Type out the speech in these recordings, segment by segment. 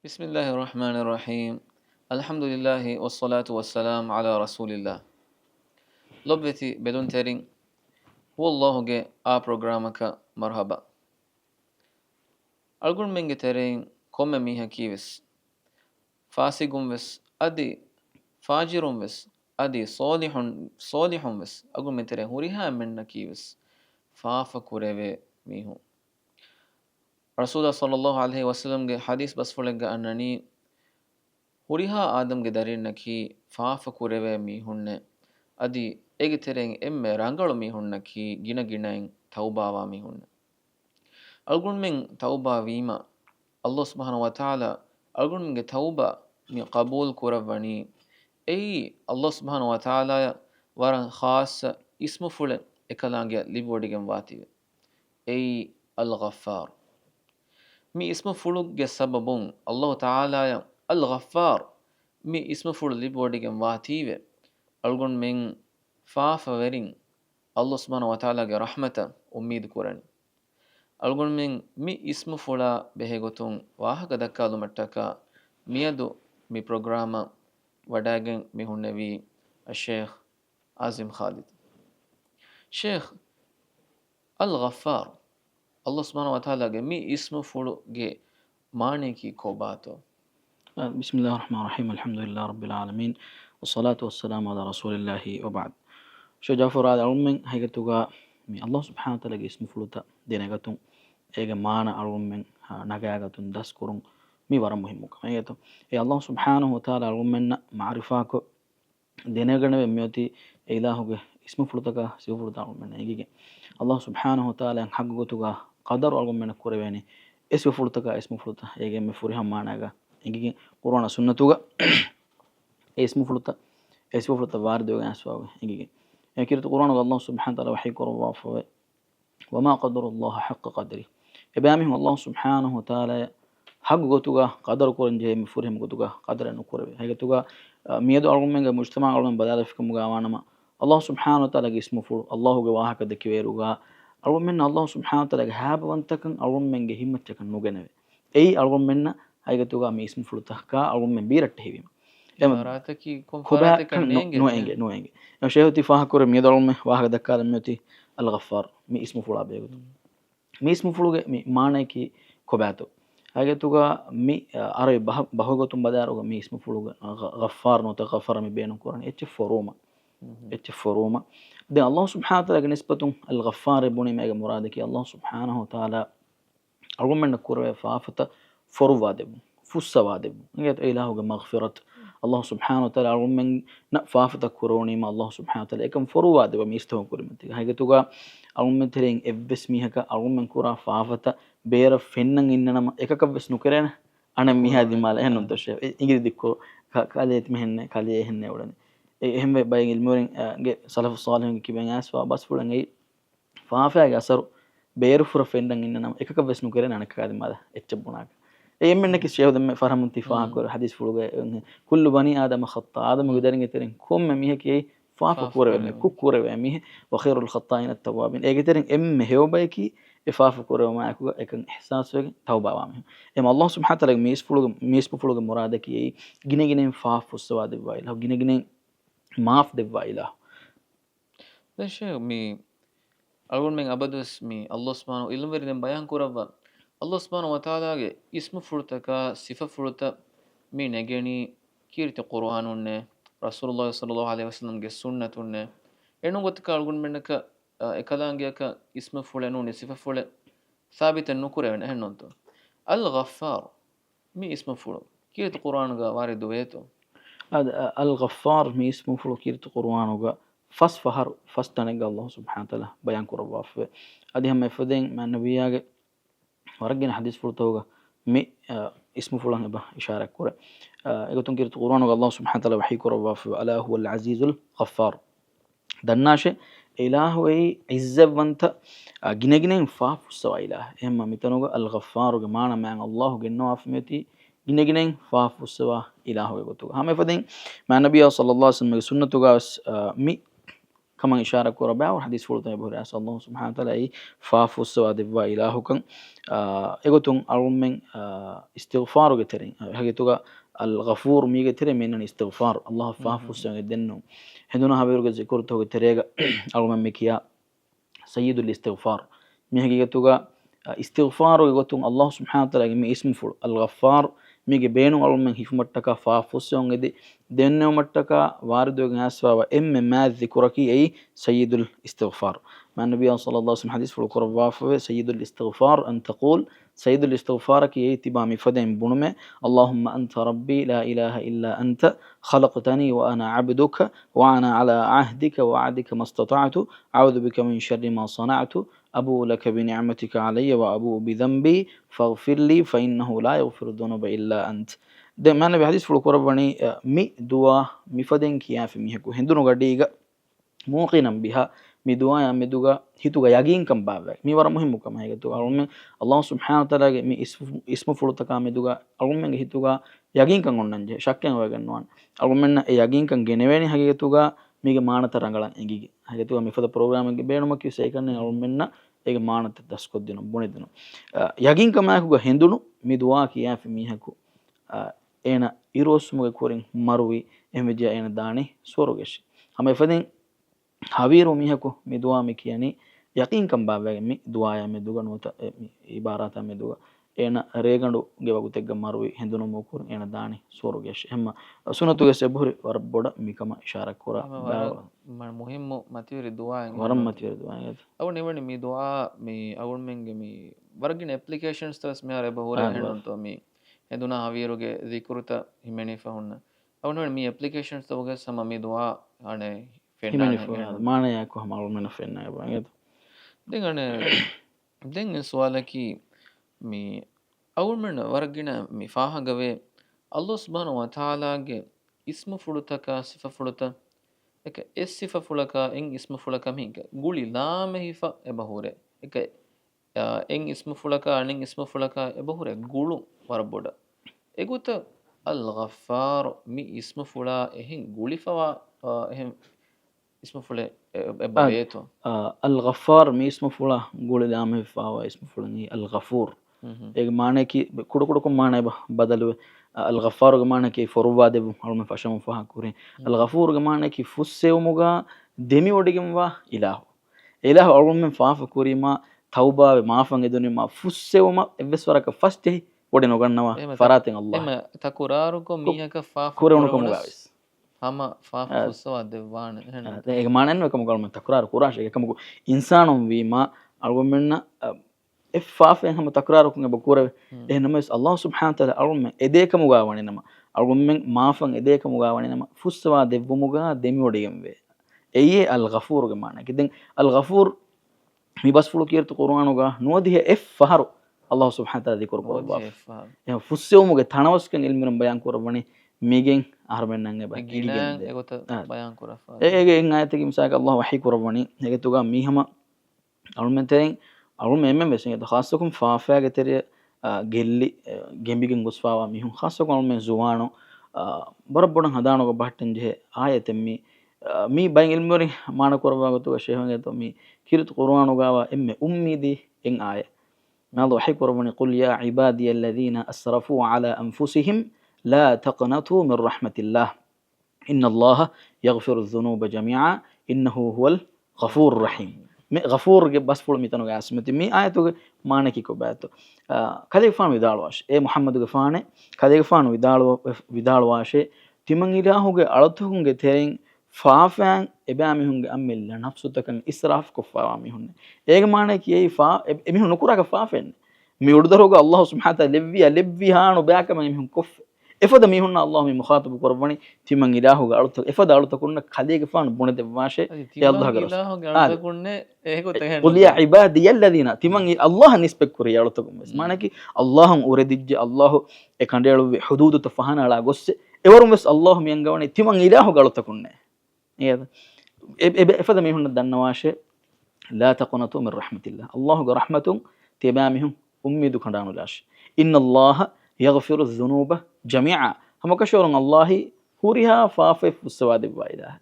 بسم الله الرحمن الرحيم الحمد لله والصلاة والسلام على رسول الله لبتي بدون ترين والله جي برنامجك مرحبا أقول من ترين كم ميها كيفس فاسقون بس أدي فاجرون بس أدي صالحون بس أقول من ترين هوريها من كيفس فافا كوريبي ميهو رسول الله صلى الله عليه وسلم جي حديث بس فلق أنني ಹುರಿಹಾ ಆದಮ್ಗೆ ದರಿನ್ನಕಿ ಫಾಫ ಕುರೆವೆ ಮೀಹುಣ್ಣೆ ಅದಿ ಎಗಿತೆರೆಂಗ್ ಎಮ್ಮೆ ರಂಗಳು ಮೀಹುಣ್ಣಕಿ ಗಿಣಗಿಣೆಂಗ್ ತೌಬಾವಾ ಮೀಹುಣ್ಣೆ ಅಲ್ಗುಣ್ಮೆಂಗ್ ತೌಬಾ ವೀಮ ಅಲ್ಲಾಹ್ ಸುಬ್ಹಾನಹು ವ ತಆಲಾ ಅಲ್ಗುಣ್ಮೆಂಗೆ ತೌಬಾ ಮಿ ಕಬೂಲ್ ಕುರವಣಿ ಎಯಿ ಅಲ್ಲಾಹ್ ಸುಬ್ಹಾನಹು ವ ತಆಲಾ ವರಂ ಖಾಸ್ ಇಸ್ಮು ಫುಳೆ ಎಕಲಾಂಗೆ ಲಿವೊಡಿಗೆಂ ವಾತಿವೆ ಎಯಿ ಅಲ್ ಗಫಾರ್ ಮಿ ಇಸ್ಮು ಫುಳುಗೆ ಸಬಬುಂ ಅಲ್ಲಾಹ್ ತಆಲಾ الغفار مي اسم فول لبوديگم واتيوه الگون من فاف ورين الله سبحانه وتعالى ge rahmata ummid kurani algon men mi ismu fula behegotun wahaga dakkalu mattaka miyadu mi programa wadagen mi hunnevi الشيخ عازم خالد شيخ الغفار الله سبحانه وتعالى ge mi ismu fulu ge maane ki kobato بسم الله الرحمن الرحيم الحمد لله رب العالمين والصلاة والسلام على رسول الله وبعد شو جعفر هذا أرمن هيكتوغا مي الله سبحانه وتعالى اسم فلوتا دينغاتون إيجا مانا أرمن نجاعاتون داسكورون مي ورا مهمك هيكتو إيه الله سبحانه وتعالى أرمن معرفاكو دينغانا بميوتي إلهوغا اسم فلوتاكا سيف فلوتا أرمن إيجي الله سبحانه وتعالى حقوقتوغا قدر أرمن كوريبيني اسم فلوتاكا اسم فلوتا إيجي مفوريها ماناغا إيجي قرآن سنتوغا اسم فلوتا واردوغا أسواغا إيجي يكيرت قرآن الله سبحانه وتعالى وحي قروا وما قدر الله حق قدره إبامهم الله سبحانه وتعالى حق قطوغا قدر قرن جاي مفورهم قطوغا قدر نكورب هيكتوغا ميدو أرغمنغا مجتمع أرغم بدال فيكم غاوانما الله سبحانه وتعالى اسم فل الله غواها كدكيروغا أرغمنا الله سبحانه وتعالى هاب وانتكن أرغمنغا همتكن نوغنوي أي أرغمنا هيكتوغا مي اسم فلوتكا أرغمن بيرت هيويم فراتكي كم فراتك نوينجي شيخ تفاح كور ميدولم واحد دكال ميوتي الغفار مي اسم فلا بيغو مي اسم فلوغ مي مانيكي كوباتو هاگه توغا مي اري بهوغتم بداروغ مي اسم فلوغ غفار نو تغفر مي بينو قران اتش فروما ده الله سبحانه وتعالى نسبه الغفار بني ميغا مرادك الله سبحانه وتعالى أرغمن كورة فافتا فروادب فسوادب نجت إلهه مغفرة الله سبحانه وتعالى أرغمن فافتا كوروني ما الله سبحانه وتعالى كم فروادب ميستوى كورمتي هاي توغا أرغمن ترين إبس ميهكا أرغمن كورة فافتا بير فنن إننا إكاكبس نكرنا أنا ميها دي مال هنون تشيء إنجلي ديكو كاليت مهنة كاليه هنة ولن هم باين المورين سلف الصالح كيبين أسوا بس فلان أي فافا أسر بيرفر فندن إننا إكاك بس نكرنا أنا كذا ماذا اتجبوناك إيمنك الشيء هذا فهم انتفاع كور حديث فلوجا كل بني آدم خطأ آدم قدرين يترين كم ميه كي فاف كورة كورة ميه وخير الخطائين التوابين إيجترين هو بايكي إفاف كورة ما أكو إكن إحساس توبة وامه إما الله سبحانه وتعالى ميس فلوجا مرادك يي جنين فاف السواد الوايل أو جنين ماف دوايله ده شيء مي أقول من أبدس مي الله سبحانه إلهم وريدم بيان كوربا الله سبحانه وتعالى اسم فرتكا صفة فرتا مي نجني كيرت قرآنونه رسول الله صلى الله عليه وسلم جه سنة إنه قتك أقول منك إكلانجيك اسم فلانون صفة فلان ثابت النكرة من هنونتو الغفار مي اسم فلان كيرت قرآن وارد ويتو الغفار مي اسم فلان كيرت قرآن فهر فستنق الله سبحانه وتعالى بيان كربا في ادي هم يفدين ما نبياغ ورجنا حديث فرتوغا مي اسم فلان ابا اشاره كره ايغتون كيرت قران الله سبحانه وتعالى وحي كربا في الا هو العزيز الغفار دناشه اله وي عزبنت جنجنين فاف سوا اله اما متنوغ الغفار جمانا من الله جنوا افمتي جنجنين فاف سوا اله وي غتو هم يفدين ما نبي صلى الله عليه وسلم سنتوغا مي كمان إشارة كورة باور حديث فلتنا بهري أسأل الله سبحانه وتعالى أي فافو السوا دبوا إلهكم إغتون أرمن استغفار جترين هجتوغا الغفور ميجا تري من الاستغفار الله فافو السوا دنو هندونا هبيرو ذكر تو تريغا أرمن مكيا سيد الاستغفار ميجا استغفار يقولون الله سبحانه وتعالى مي اسم فل الغفار ميجي بينو أرمن هيفمتكا فافو السوا دي دنو متكا واردو غاسوا وإم ما ذكركي أي سيد الاستغفار مع النبي صلى الله عليه وسلم حديث في القرآن سيد الاستغفار أن تقول سيد الاستغفار كي يتبامي فدين بنمي اللهم أنت ربي لا إله إلا أنت خلقتني وأنا عبدك وأنا على عهدك ووعدك ما استطعت أعوذ بك من شر ما صنعت أبو لك بنعمتك علي وأبو بذنبي فاغفر لي فإنه لا يغفر الذنوب إلا أنت de manne be hadis fulu korabani mi dua mi faden kiya fi miheku hendunu gadiga muqinan biha mi dua ya meduga hituga yagin kam bawa mi wara muhimmu kam hegetu alumen Allah subhanahu wa taala ge mi ismu fulu taka meduga alumen ge hituga yagin kan onnanje shakken waganwan alumen e yagin kan geneveni hagetuga mige maanata rangalan engige hagetuga mi fada program ge beenuma ki seikanne alumen ege maanata daskoddino bunidino yagin kam akuga hendunu mi dua kiya fi miheku ena irosumuge korin marwi emeja ena dani sorogesh hama efadin hawiru mihaku mi dua mi kiyani yaqin kam baawege mi dua ya me duga nota ibarata me duga ena regandu ge wagutegga marwi hendunu mo korin ena dani sorogesh hema sunatu ge seburi warboda mikama ishara kora muhimmu matiri dua waram matiri dua awu nevani mi dua mi awun menge mi wargin applications tas me are bahore henonto mi heduna hawiruge zikruta himeni fahunna awun mi applications toge sama mi dua ane himeni fahunna mana ya ko hamal mena fenna banget den ane den swala ki mi awun men wargina mi faha gave Allah subhanahu wa ta'ala ge ismu fulutaka sifa fuluta එක එස් සිෆ ෆුලකා එන් ඉස්ම ෆුලකා මික ගුලි ලාම හිෆ එබහුරේ එක එන් ඉස්ම ෆුලකා අනින් ඉස්ම ෆුලකා එබහුරේ ගුලු වරබොඩ එගුත අල් ගෆාර් මි ඉස්ම ෆුලා එහෙන් ගුලිෆවා එහෙන් ඉස්ම ෆුලේ එබේතෝ අල් ගෆාර් මි ඉස්ම ෆුලා ගුලි ලාම හිෆවා ඉස්ම ෆුලනි අල් ගෆූර් ඒක මානේ කි කුඩ කුඩ කො මානේ බදලුවේ الغفار ගමාන කි ෆොරුවා දෙබු අලුම ෆෂම ෆහ කුරේ الغفور ගමාන කි ෆුස්සෙවමුගා දෙමි ඔඩිගම්වා ඉලාහ් ඉලාහ් අලුම ෆාෆ කුරීමා තෞබාවේ මාෆන් එදුනිමා ෆුස්සෙවම එවස් වරක ෆස්ට් එහි ඔඩි නොගන්නවා ෆරාතෙන් අල්ලාහ් එම තකුරාරුකො මීහක ෆාෆ කුරවණු ගාවිස් හම ෆාෆ ෆුස්සවා දෙවාන එහෙනම් ඒක මානන්න එකම ගල්ම තකුරාරු කුරාෂ එකම ඉන්සානුම් වීමා අලුමෙන්න فافين هم تكراركم بكورة إنما الله سبحانه وتعالى أرمى إديك مجاوني نما أرمى ما فن إديك مجاوني نما فسوا دب مجا دمي وديم به أيه الغفور كمان كده الغفور مي بس فلو كيرت قرآن وجا نوديه إف فهرو الله سبحانه وتعالى ذكر قرآن يعني فسوا مجا ثانوس كان علم من بيان قرآن ميجين أهربنا نعى بقى إيجان إيقوت بيان قرآن إيه نعى تكيم ساق الله وحي قرآن هيك توجا ميهما أرمى ترين අරු මෙම මෙසෙන් ખાસකම් ෆාෆාගේ තෙරිය ගෙල්ලි ගෙම්බිගෙන් ගොස්වාවා මිහුන් ખાસකම් මෙ සුවානෝ බරබොඩන් හදානක බහට්ටන් ජෙ ආයතෙන් මි බයින් ඉල්මරි මාන කරවාගතු ෂේහංගේ තෝ මි කිරිත කුර්ආනෝ ගාවා එම්මෙ උම්මීදි එන් ආය මාදෝ හයි කරවනි කුල් යා ඉබාදිය الذين اسرفوا على انفسهم لا تقنطوا من رحمة الله ان الله يغفر الذنوب جميعا انه هو الغفور الرحيم غفور بس فول ميتانو غاسمتي مي آيتو مانكي كو باتو كدي فان විදාලවාශ ඒ මුහම්මදුගේ ෆානේ කදේ ෆාන විදාලවාශේ තිමන් ඉලාහුගේ අලතුහුගේ තෙරින් ෆාෆෑන් එබෑමිහුන්ගේ අම්මෙල්ල නෆ්සුතකන් ඉස්රාෆ් කොෆාවා මිහුන්නේ ඒක මානේ කියයි ෆා එමිහුන් නුකුරාක ෆාෆෙන් මි උඩදරෝගේ අල්ලාහ් සුබ්හානහු තාලා ලෙව්වි හානු බෑකම එමිහුන් කොෆ එෆද මිහුන්න අල්ලාහ් මි මුඛාතබ කරවණි තිමන් ඉලාහුගේ අලතු එෆද අලතු කුන්න කදේගේ ෆාන බොන දෙවාශේ ඒ අල්ලාහ් ගරස් ඉලාහුගේ අලතු කුන්නේ ඒකත් එහෙන් قل يا عبادي الذين تمن الله نسبك كوري يالتكم بس معنى كي الله أوردج الله إكانديرو حدود تفهنا على قص إورم بس الله مينغوني تمن إله قالتكونه إيه إفدا ميهون الدنواشه لا تقنطوا من رحمة الله الله رحمة تبامهم أمي دكاندانو لاش إن الله يغفر الذنوب جميعا هم كشورن الله هوريها فافف السواد بوايدها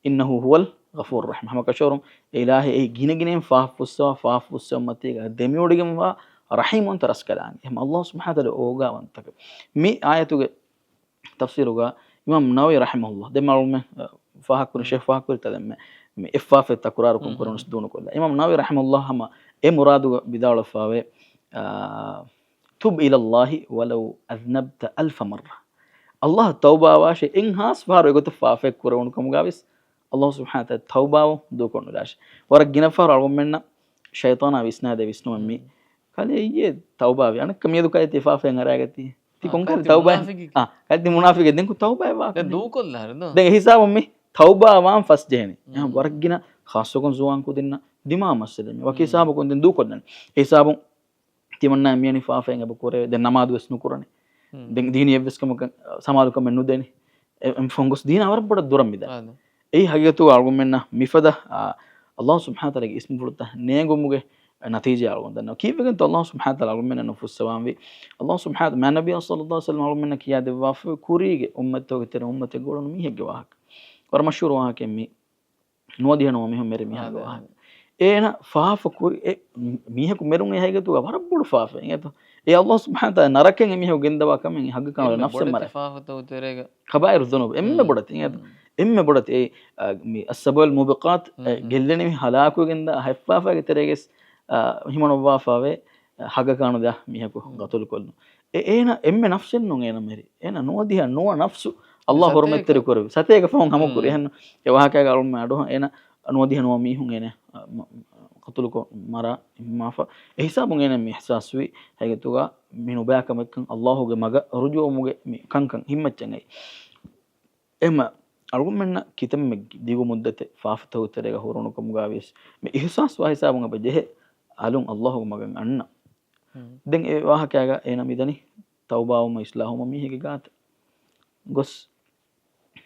إنه هو غفور رحيم هم كشورم إلهي أي جينين فاف فسوا متيجا دميودهم رحيم أنت رسكلان هم الله سبحانه وتعالى أوجا وانتك مي آية تفسيرها إمام نووي رحمه الله ده معلومة فاهكون شيخ فاهكون تدم إفاف التكراركم كرون سدون كله إمام نووي رحمه الله هم مراد بدال فاوي تب إلى الله ولو أذنبت 1000 مرة الله توبة واش إن هاس فارو يقول تفافك كرونكم جابس الله سبحانه وتعالى توبة دو كون لاش ورجنا فار على منا شيطان أبيسنا ده بيسنو أمي قال إيه توبة أنا كم يدو كاي تفافك عراقتي تكون كده توبة كده منافق دين كو توبة واق دو كله هردو ده حساب أمي توبة وام فاست جهني يعني ورجنا خاصة كون زوان كو دينا دماغ مسلم وكي حساب كون دين دو كلن حساب تمنا أمي فافك بكورة ده نماذج وسنو كورني دين يبس كم سماعو كم منو دني فونغوس دين أور بڑا دورم بيدا أي حاجة تو أرغم منا مفدا الله سبحانه وتعالى اسم فرطة نيجو مجه نتيجة أرغم دنا كيف كنت الله سبحانه وتعالى أرغم منا نفوس سوام بي الله سبحانه مع النبي صلى الله عليه وسلم أرغم منا كيا دواف كوريج أمته كتير أمته يقولون ميه جواهك ورمشور واهك مي نودي هنو ميهم مري ميه جواهك أنا فاف كوري ميه كمرون إيه حاجة تو أبغى بقول فاف إيه تو يا الله سبحانه وتعالى نركين ميه وجندا كم إيه حاجة كانوا نفس المرة خبائر الذنوب بدت إيه بدت إيه السبع الموبقات جلني هلاكو جندا هفافة كتيرجس هما نوافة حاجة كانوا ده ميه كو قتل كله أنا نفس النوع أنا مري أنا نودي نوع نفسه الله هرمت تريكوري ساتيك فهم هم كوري هن يوها كأي قالوا ما أدوه أنا نودي نوع ميه هن قتلكو مرا ما فا حساب عنا محساسوي هيك توغا منو باك مكن الله هو مغا رجوع مغ كان همت جناي اما أرغم منا كتم ديغو مدة فافتو تريغا هورونكو مغاويس إحساس وحساب بجه ألون الله هو مغا أننا دين واها كاغا انا ميداني توبة وما إصلاحهم مي هيك غات غس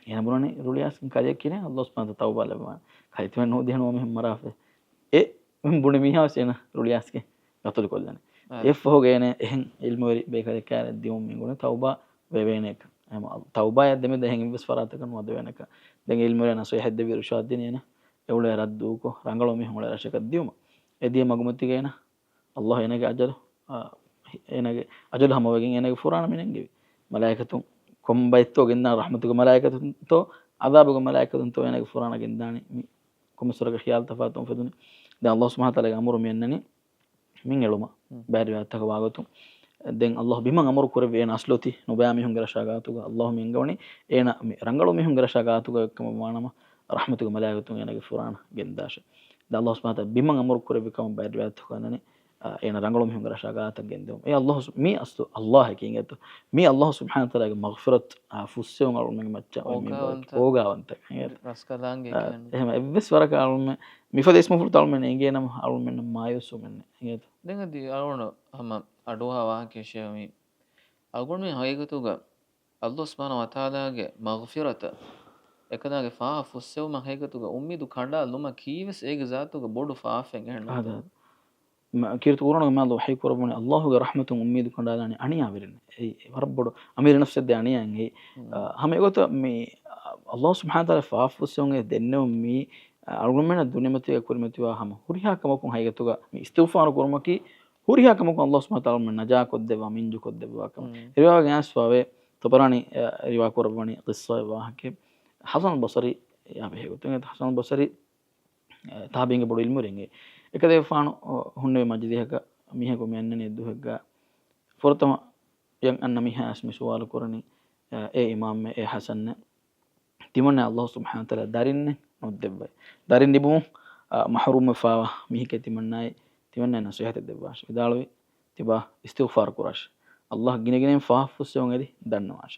يعني بروني رولياس كاجي كينه الله سبحانه توبة لبا خايتو نو دهن ومه مرافه بُني ميها وسينا رولياس كي قتل كلنا يفه جينا إهن الموري بيكار كار الديوم ميقولون توبة بينك هم توبة يدمي ده هنگ بس فراتك كن وده بينك دعى الموري أنا سوي حد بيرو شاد ديني أنا يقول ردوكو رانغلو مي هم ولا رشك الديوم إديه مغمتي جينا الله ينك أجل ينك أجل هم وجين ينك فرانا مننجي ملاك كم بيتو جنا رحمتك ملاك تو عذابك ملاك تو ينك فرانا جنداني كم سرق خيال تفاتهم في الدنيا dan Allah subhanahu wa ta'ala amuru mennani min eluma bari wattaka wagatu den Allah biman amuru kurave ena asloti no baya mi hungara shagatu ga Allah min gawni ena rangalu mi hungara shagatu ga kam manama rahmatu malaikatu ena ge furana gendasha dan Allah subhanahu wa ta'ala biman amuru kurave kam bari wattaka nani ena rangalu mi hungara shagatu gendum Allah mi aslu Allah hakingetu mi Allah subhanahu wa ta'ala ge maghfirat fusse ngal min macca oga wanta raskalange ehma ebbes waraka alme مفاد اسمه فرط علمنا إنجينا علمنا ما يسوع منا إنجيل دعنا دي أرونا هم أدوها واه كشيء مي أقول من هاي كتوجا الله سبحانه وتعالى مغفرة එකදාගේ ෆා ෆුස්සෙවම හේකතුග උම්මීදු කණ්ඩා ලොම කීවස් ඒක ذاتුග බොඩු ෆාෆෙන් එහෙන්න هذا كيرت قرنا ما الله حي قربنا الله رحمته أميد كنا لاني أني أميرنا ربنا أمير نفس الدنيا أني هم يقول مي الله سبحانه وتعالى فافوسون دنيا مي أرغمنا الدنيا متى يكون متى وهم هريها كم كون هاي كتوجا مي استغفار قرما كي هريها كم كون الله سبحانه وتعالى من نجا كده ومن جو كده وكم رواية جناس فاوي طبراني رواية قرباني قصة واحد حسن البصري يا به يقول حسن البصري تابعين بدو علم رينجي එකදේ ෆානු හුන්නේ මජ්ජිදයක මිහක මෙන්නනේ දුහක ෆොරතම යන් අන්න මිහාස් මිසවාල කරණි ඒ ඉමාම් ඒ හසන් තිමන අල්ලාහ් සුබ්හානහු තාලා දරින්නේ නොදෙබ්බයි දරින් දිබු මහරුම ෆාව මිහක තිමන්නයි තිමන්න නසීහත දෙබ්වාශ විදාලවේ තිබා ඉස්තිග්ෆාර් කුරාශ අල්ලාහ් ගිනගෙන ෆාෆුස්සෝන් එදි දන්නවාශ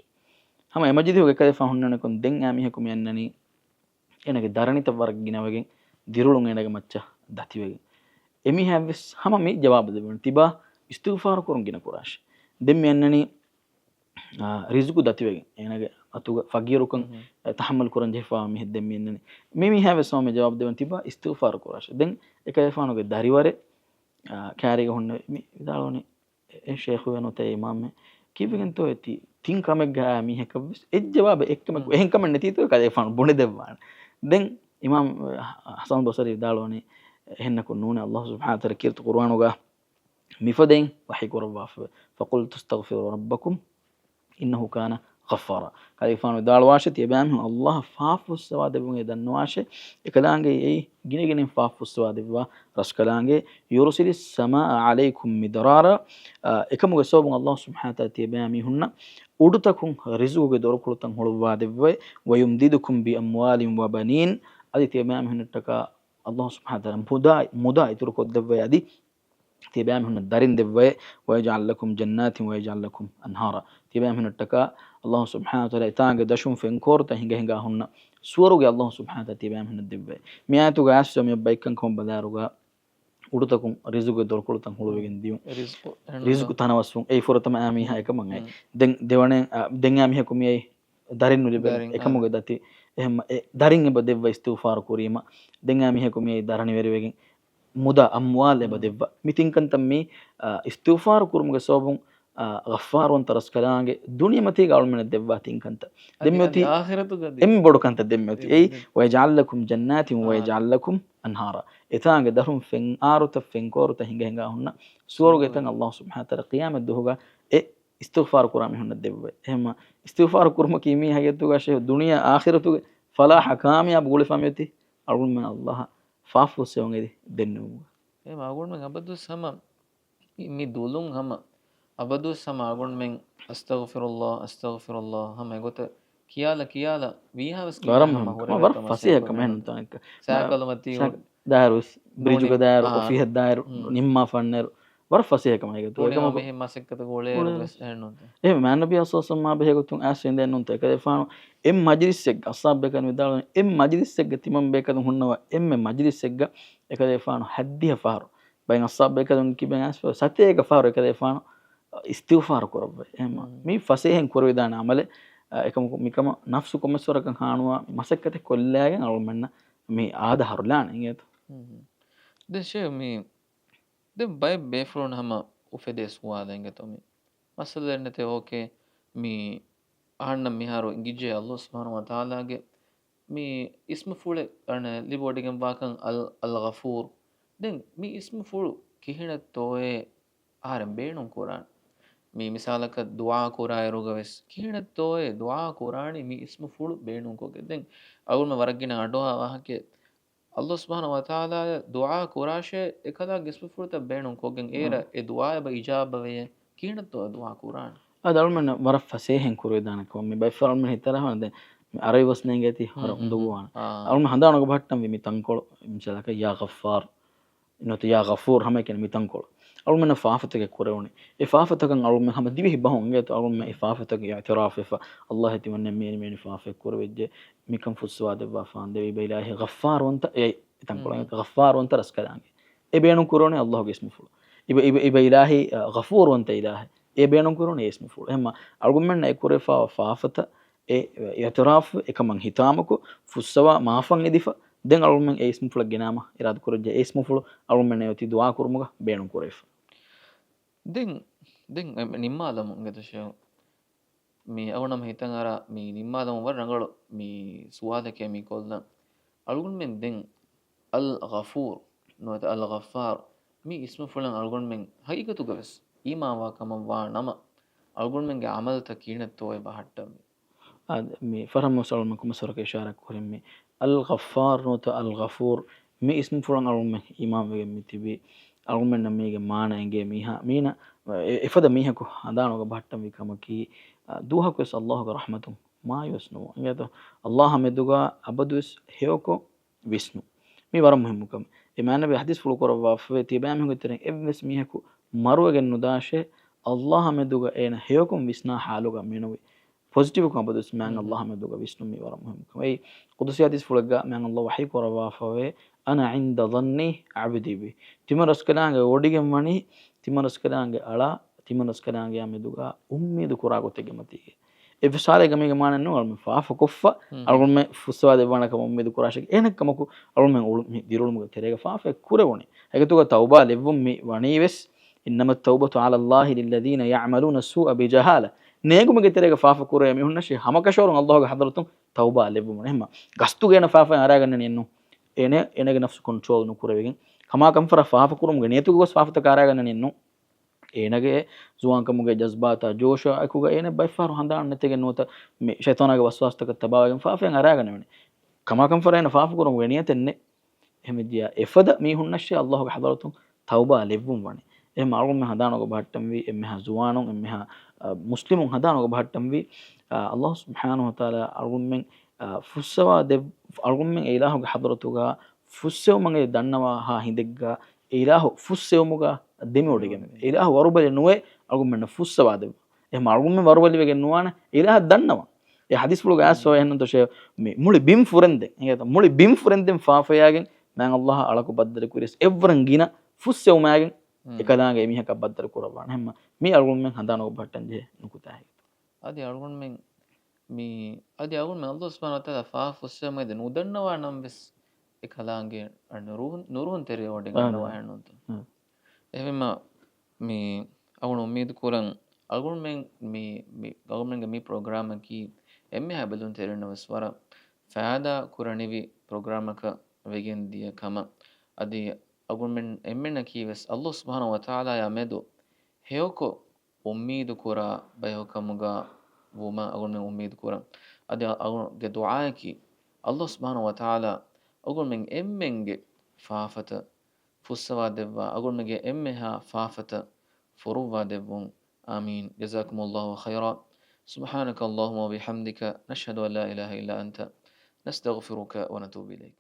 හැම එමජ්ජිදයක එකදේ ෆාන් හුන්නනේ කොන් දෙන් යා මිහක මෙන්නනි එනගේ දරණිත වර්ග ගිනවගෙන් දිරුලුන් එනගේ මච්චා දතිවගේ එමි හැවස් හැම මේ ජවාබ දෙන්න තිබා ඉස්තිග්ෆාර කරන් ගින කුරාශ දෙම් යන්නනි රිස්කු දතිවගේ එනගේ අතුග ෆගීරුකන් තහම්මල් කරන් ජෙෆා මෙහෙ දෙම් යන්නනි මේ හැවස් මේ ජවාබ දෙන්න තිබා ඉස්තිග්ෆාර කුරාශ දැන් එකේ ෆානුගේ දරිවරේ කෑරිග හොන්න මේ විදාලෝනේ ඒ ෂේඛ් වෙනතේ ඉමාම් කීපෙන් තෝ ඇති තින් කමක් ගා මිහක එජ් ජවාබ එක්කම එහෙන් කම නැති තෝ කදේ ෆානු බොනේ දෙවවාන දැන් imam hasan basri daloni henna kun nune allah subhanahu wa ta'ala kirtu qur'anuga mifaden wahi korwa faqul tastaghfiru rabbakum innahu kana ghaffara kali fanu dalwashe tibam allah faafus sawadebunge danwashe ekalange ei gine faafus sawadebwa raskalange yursilis samaa alaykum midrara ekamuge sobun allah subhanahu wa ta'ala tibam hunna udutakun rizuge dorkulutan holuwa devwe wayumdidukum bi amwalin wa banin adi tibam hunnataka allah subhanahu wa ta'ala muda ituru kodevwe adi تبام هنا دارين دبوي ويجعل لكم جنات ويجعل لكم أنهارا تبام هنا التكا الله سبحانه وتعالى تانغ دشون فينكور تهنجا هنا سوروغي الله سبحانه وتعالى تبام هنا دبوي مياتو غاسو مي بايكن كوم بداروغا udutakun rizuge dorkulutan huluwegen diu rizqu tanawassun ei forotama ami ha ekam ngai den devane den ami ha kumi ei darin nulibe ekamuge dati ehma darin eba devva istighfar kurima den ami ha kumi ei darani veriwegen muda amwal eba devva mitinkan tammi istighfar kurumuge sobun ghaffar on taraskalange dunya mati gawlmena devva tinkanta demmoti akhiratu gadi em bodu kanta demmoti ei wa yaj'al lakum jannatin wa yaj'al lakum anhara etange darum fen aruta fen koruta hinga hunna suwaruge tan allah subhanahu wa ta'ala qiyamat duhuga istighfar kurami hunna devva ehma istighfar kurma kimi hagetuga she dunya akhiratu falah kamiyab gule fameti arun allah faafu seongedi dennu e magun men abadu sama mi dulung hama abadu sama agun men astaghfirullah hama gota kiyala we have a skill hama war fasiha kamen tanka sakalmati darus bridge daru fiha daru nimma fanner war fasiha kamen getu ekam me masekkata gole hennu e man nabi sallallahu ma behegutun asen den nunta kade faano em majlis seg asab bekan vidal em majlis seg timam bekadun hunnawa em majlis seg ekade faano haddiha faaro bain asab bekadun kiben asfa satega faaro ekade faano istighfar korobbe ema mi fasehen korwidana amale ekam mikam nafsu komeswarakan hanuwa masekkate kollagen almenna mi aada harulan ingeto den she mi den bay befron hama ufedes wada ingeto mi masala nete okay mi ahna miharu ingije allah subhanahu wa ta'ala ge mi ismu fule arne libodigen wakan al ghafur den mi ismu fulu kihina toye aram beenun quran mi misalaka dua kura erugaves kihina toye dua qurani mi ismu fulu beenun koge den agulma waragina adoha wahake allah subhanahu wa ta'ala dua kurashe ekada ismu fulu ta beenun kogen era e dua ba ijaba ve kihina to dua quran adalmen war fasehen kurwidana ko me bay farmen hitara hande arai wasnengeti hor unduguwana almen handanoga bhattam mi tankolo imsalaka ya ghaffar inota ya ghafur hame ken mi tankolo almen faafatake kurewni e faafatakan almen hama dibi bahon ngeto almen e faafatake i'tiraf fa allah timanne me faafe kurwejje mi kan fuswade ba faande be ilahi ghaffar wonta e tankolo ghaffar wonta raskalange e beenu kurone allah ge ismu fu ibe ilahi ghafur wonta ilahi e beenon kurone ismu fu ehma argumen e kurefa faafata e i'tiraf ekaman hitamako fussawa maafan edifa den argumen e ismu fu genama irad kurje e ismu fu argumen e oti dua kurmuga beenon kurefa den nimmalam ngeta she mi awnam hitan ara mi nimmalam war rangalo mi suwadake mi kolna algun men den al ghafur no al ghaffar mi ismu fulan algun men haqiqatu gaves imawa kama wa nama algun men ge amal ta kinatto e bahattam mi faram musalman kum sorake ishara kurimmi al ghaffar no ta al ghafur mi ismu fulan algun men imam ge mitibi algun men namege maana enge miha mina ifada miha ko adanoga bahattam vikamaki duha ko allah ge rahmatum ma yusnu ngeto allah meduga abadus heoko visnu mi waram muhimmukam e manabe hadis fulu korwa fe tibam hungeten evves miha ko marugen nudashe allah meduga ena heyokum visna haluga menowi positive ko abadus man allah meduga visnu mi waram muhimmukam ei qudusi hadis fulaga man allah wahi korwa fe ana inda dhanni abdi bi timaraskalanga odige mani timaraskalanga ala timaraskalanga yameduga ummedu kuragotege matige e visale gamege mananno alme faafa koffa alme fuswade banaka ummedu kurashege enakamaku alme dirulmuga terega faafa kurewoni egetuga tauba levum mi wanives innama at-taubatu ala allah lilladhina ya'maluna as-su'a bijahala negumege terega faafa kureyami hunna she hamakashorun allah ga hadratum tauba levum ehma gastu gena faafa araganne nennu enege nafsu control nu kurevegen kama kam fara faafa kurum ge netu gos faafata karagan ninnu enage zuwankamuge jazbata josha akuga ene by far handan netege nota me shaytanaga waswastaka tabawagen faafen aragan ne kama kam fara ena faafa kurum ge niyatenne ehmediya efada mi hunnashi allah ge hadaratun tauba levvum wani ehma algum me hadanoga bahattam wi emmeha zuwanon emmeha muslimun hadanoga bahattam wi allah subhanahu wa taala algum men fussawa de algum men ilahu ge hadaratuga fussew mange dannawa ha hindegga ilahu fussewmuga demi odigem ilahu warubale nuwe algum men fussawa de ehma algum men warubale wegen nuwana ilahu dannawa e hadis fuluga aso ehnan to she muli bim furende engeta muli bim furenden faafayagen man allah alaku baddare kuris evran gina fussew magen ekadaanga emihaka baddare kurawan hemma mi algum men handano battanje nukutahe adi algun men mi adi algun men allah subhanahu wa taala fa fussama de nudannawa nam ves ekalaange an nurun tere odin annawa hannuntu ehma mi awun ummid kuran algun men algun men mi program ki emme habelun terena waswara faada kuranivi program ka wegen dia kama adi algun men emme ki ves allah subhanahu wa taala ya medo heoko ummid kura bayokamuga wuma algun men ummid kura adi algun ge du'a ki allah subhanahu wa taala algun men emmenge faafata fussawa devwa algun menge emmeha faafata furuwa devun amin jazakumullahu khaira سبحانك اللهم وبحمدك نشهد أن لا إله إلا أنت نستغفرك ونتوب إليك